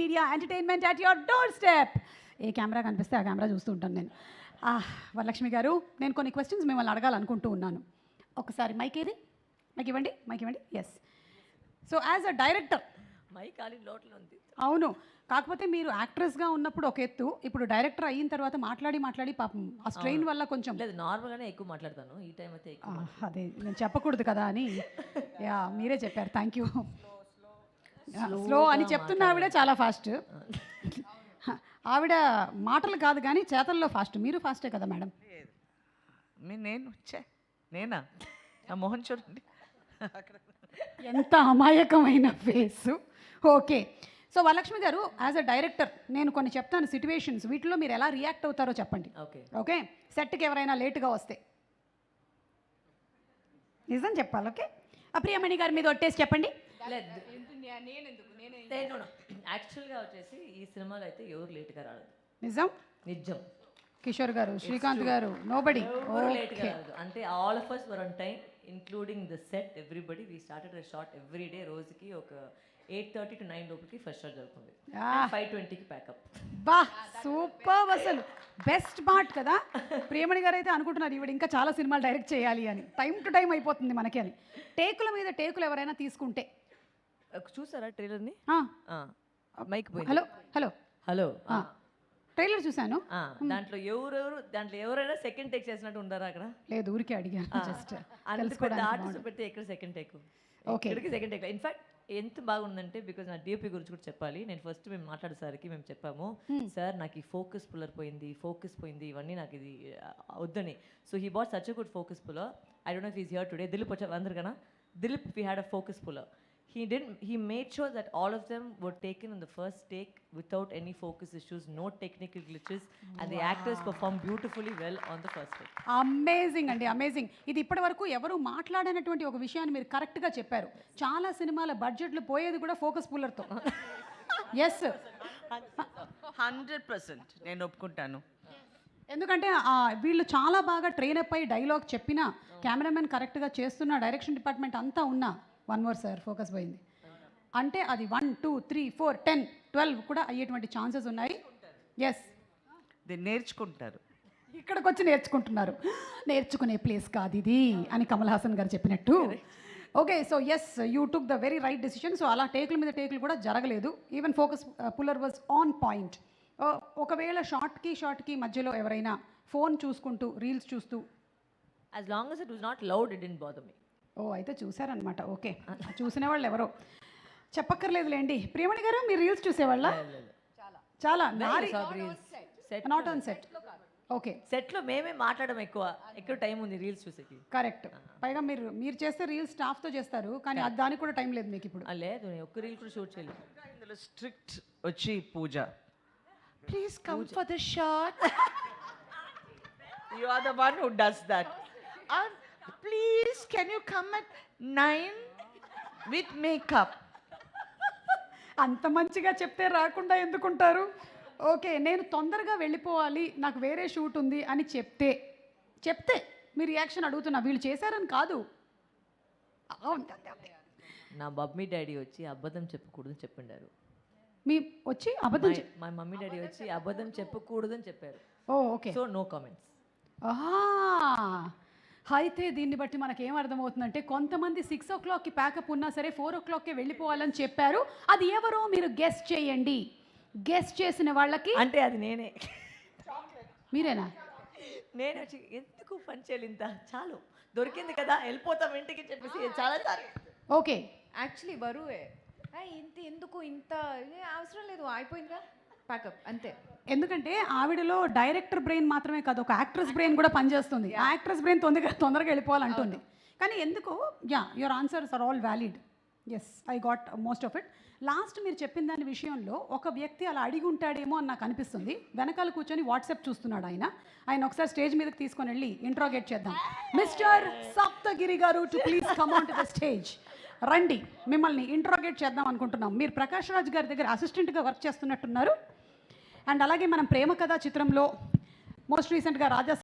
Media entertainment at your door step. A camera కనిపిస్తే ఆ camera చూస్తూ ఉంటాను నేను. వరలక్ష్మి గారు, నేను కొన్ని క్వశ్చన్స్ మిమ్మల్ని అడగాలనుకుంటూ ఉన్నాను. ఒకసారి మైక్ ఏది? మైక్ ఇవ్వండి. Yes. So as a director, mike ఖాళీ లోట్లో ఉంది. అవును, కాకపోతే మీరు యాక్ట్రెస్గా ఉన్నప్పుడు ఒక ఎత్తు, ఇప్పుడు డైరెక్టర్ అయిన తర్వాత మాట్లాడి పాపం ఆ స్ట్రెయిన్ వల్ల కొంచెం లేదు, నార్మల్గానే ఎక్కువ మాట్లాడతాను. ఈ టైం అయితే ఎక్కువ అదే నేను చెప్పకూడదు కదా అని యా మీరే చెప్పారు. Thank you. స్లో అని చెప్తున్న ఆవిడ చాలా ఫాస్ట్. ఆవిడ మాటలు కాదు కానీ చేతల్లో ఫాస్ట్. మీరు ఫాస్టే కదా మేడం? నేనా? ఆ మోహన్ చూడండి, ఎంత అమాయకమైన ఫేసు. ఓకే, సో వరలక్ష్మి గారు, యాజ్ అ డైరెక్టర్ నేను కొన్ని చెప్తాను సిచ్యువేషన్స్, వీటిలో మీరు ఎలా రియాక్ట్ అవుతారో చెప్పండి. ఓకే, సెట్కి ఎవరైనా లేటుగా వస్తే నిజం చెప్పాలి. ఓకే, ప్రియమణి గారి మీద ఒట్టేసి చెప్పండి. యాక్చువల్గా వచ్చేసి ఈ సినిమాలో అయితే ఎవరు లేట్గా రాలేదు. నిజం. కిషోర్ గారు, శ్రీకాంత్ గారు, నోబడి లేట్గా రాలేదు. అంటే all of us were on time, including the set, everybody. We started a shot every day. రోజుకి ఒక 8:30 to 9 లోపలికి ఫస్ట్ షాట్ జరుగుతుంది. 5:20కి ప్యాకప్. బా సూపర్, అసలు బెస్ట్ పార్ట్ కదా. ప్రియమణి గారు అయితే అనుకుంటున్నారు ఈవిడ ఇంకా చాలా సినిమాలు డైరెక్ట్ చేయాలి అని. టైం టు టైం అయిపోతుంది మనకి అని. టేకుల మీద టేకులు ఎవరైనా తీసుకుంటే చూసారా ట్రైలర్ని? మైక్ హలో ట్రైలర్ చూశాను. దాంట్లో ఎవరైనా సెకండ్ టేక్ చేసినట్టు ఉండారా అక్కడ? లేదు, ఊరికే అడిగాను జస్ట్. ఆర్టిస్ట్ పెడితే ఎక్కడ సెకండ్ టేక్? ఇక్కడికి సెకండ్ టేక్. ఇన్ఫాక్ట్ ఎంత బాగుందంటే, బికాజ్ నా డిఓపి గురించి కూడా చెప్పాలి. నేను ఫస్ట్ మేము మాట్లాడేసరికి మేము చెప్పాము, సార్ నాకు ఈ ఫోకస్ పుల్లర్ పోయింది, ఇవన్నీ నాకు ఇది వద్దని. So he bought such a good focus puller. I don't know if is here today. Dilip వచ్చారు అందరు కదా. Dilip, we had a focus puller. He made sure that all of them were taken in the first take without any focus issues, no technical glitches, and the actors performed beautifully well on the first take. Amazing అండి, amazing. ఇది ఇప్పటి వరకు ఎవరు మాట్లాడినటువంటి ఒక విషయాన్ని మీరు కరెక్ట్గా చెప్పారు. చాలా సినిమాల బడ్జెట్లు పోయేది కూడా ఫోకస్ పుల్లర్తో. ఎస్, 100% నేను ఒప్పుకుంటాను. ఎందుకంటే వీళ్ళు చాలా బాగా ట్రైన్ అప్ అయి డైలాగ్ చెప్పినా, కెమెరామెన్ కరెక్ట్గా చేస్తున్న, డైరెక్షన్ డిపార్ట్మెంట్ అంతా ఉన్నా, 1 more సార్ ఫోకస్ పోయింది అంటే అది 1, 2, 3, 4, 10, 12 కూడా అయ్యేటువంటి ఛాన్సెస్ ఉన్నాయి. ఎస్, నేర్చుకుంటారు. ఇక్కడికి వచ్చి నేర్చుకుంటున్నారు. నేర్చుకునే ప్లేస్ కాదు ఇది అని కమల్ హాసన్ గారు చెప్పినట్టు. Okay, so yes, you took the very right decision. So అలా టేకుల మీద టేకులు కూడా జరగలేదు. Even focus puller was on point. ఒకవేళ షార్ట్కి మధ్యలో ఎవరైనా ఫోన్ చూసుకుంటూ రీల్స్ చూస్తూ, as long as it was not loud, it didn't bother me. అయితే చూసారనమాట. ఓకే, చూసిన వాళ్ళు ఎవరో చెప్పక్కర్లేదులేండి. ప్రియమణి గారు, మీరు రీల్స్ చూసేవాళ్ళ? చాలా నాట్ ఆన్ సెట్. ఓకే, సెట్లో మేమే మాట్లాడడం ఎక్కువ టైం ఉంది రీల్స్ చూసేకి. కరెక్ట్. పైగా మీరు చేస్తే రీల్స్ స్టాఫ్తో చేస్తారు, కానీ దానికి కూడా టైం లేదు మీకు ఇప్పుడు. లేదు, ఒక్క రీల్ కూడా షూట్ చేయలేదు. ఇందులో స్ట్రిక్ట్ వచ్చి Pooja, please come for the shot. You are the one who does that. Please can you come at 9 with makeup. అంత మంచిగా చెప్తే రాకుండా ఎందుకుంటారు? ఓకే, నేను తొందరగా వెళ్ళిపోవాలి, నాకు వేరే షూట్ ఉంది అని చెప్తే మీ రియాక్షన్ అడుగుతున్నా. వీళ్ళు చేశారని కాదు. నా మమ్మీ డాడీ వచ్చి అబద్ధం చెప్పకూడదని చెప్పిండారు. మీ వచ్చి అబద్ధం మా మమ్మీ డాడీ వచ్చి అబద్ధం చెప్పకూడదని చెప్పారు. Okay, so no comments. అయితే దీన్ని బట్టి మనకి ఏమర్థమవుతుందంటే, కొంతమంది 6 o'clockకి ప్యాకప్ ఉన్నా సరే 4 o'clockకే వెళ్ళిపోవాలని చెప్పారు. అది ఎవరో మీరు గెస్ చేయండి. గెస్ చేసిన వాళ్ళకి, అంటే అది నేనే. మీరేనా? నేను వచ్చి ఎందుకు పని చేయాలి, ఇంత చాలు, దొరికింది కదా వెళ్ళిపోతాం ఇంటికి చెప్పేసి చాలా సార్. ఓకే, యాక్చువల్లీ బరువే ఎందుకు ఇంత అవసరం లేదు, అయిపోయిందిగా ప్యాకప్ అంతే. ఎందుకంటే ఆవిడలో డైరెక్టర్ బ్రెయిన్ మాత్రమే కాదు, ఒక యాక్ట్రెస్ బ్రెయిన్ కూడా పనిచేస్తుంది. ఆ యాక్ట్రెస్ బ్రెయిన్ తొందరగా వెళ్ళిపోవాలంటుంది. కానీ ఎందుకు, your answers are all valid. Yes, I got most of it. Last మీరు చెప్పిన దాని విషయంలో ఒక వ్యక్తి అలా అడిగి ఉంటాడేమో అని నాకు అనిపిస్తుంది. వెనకాల కూర్చొని వాట్సాప్ చూస్తున్నాడు ఆయన ఒకసారి స్టేజ్ మీదకి తీసుకొని వెళ్ళి ఇంట్రోగేట్ చేద్దాం. మిస్టర్ సప్తగిరి గారు, to please come on to the stage. రండి, మిమ్మల్ని ఇంట్రోగేట్ చేద్దాం అనుకుంటున్నాం. మీరు ప్రకాష్ రాజ్ గారి దగ్గర అసిస్టెంట్గా వర్క్ చేస్తున్నట్టున్నారు. అండ్ అలాగే మనం ప్రేమ కథా చిత్రంలో మోస్ట్ రీసెంట్గా రాజా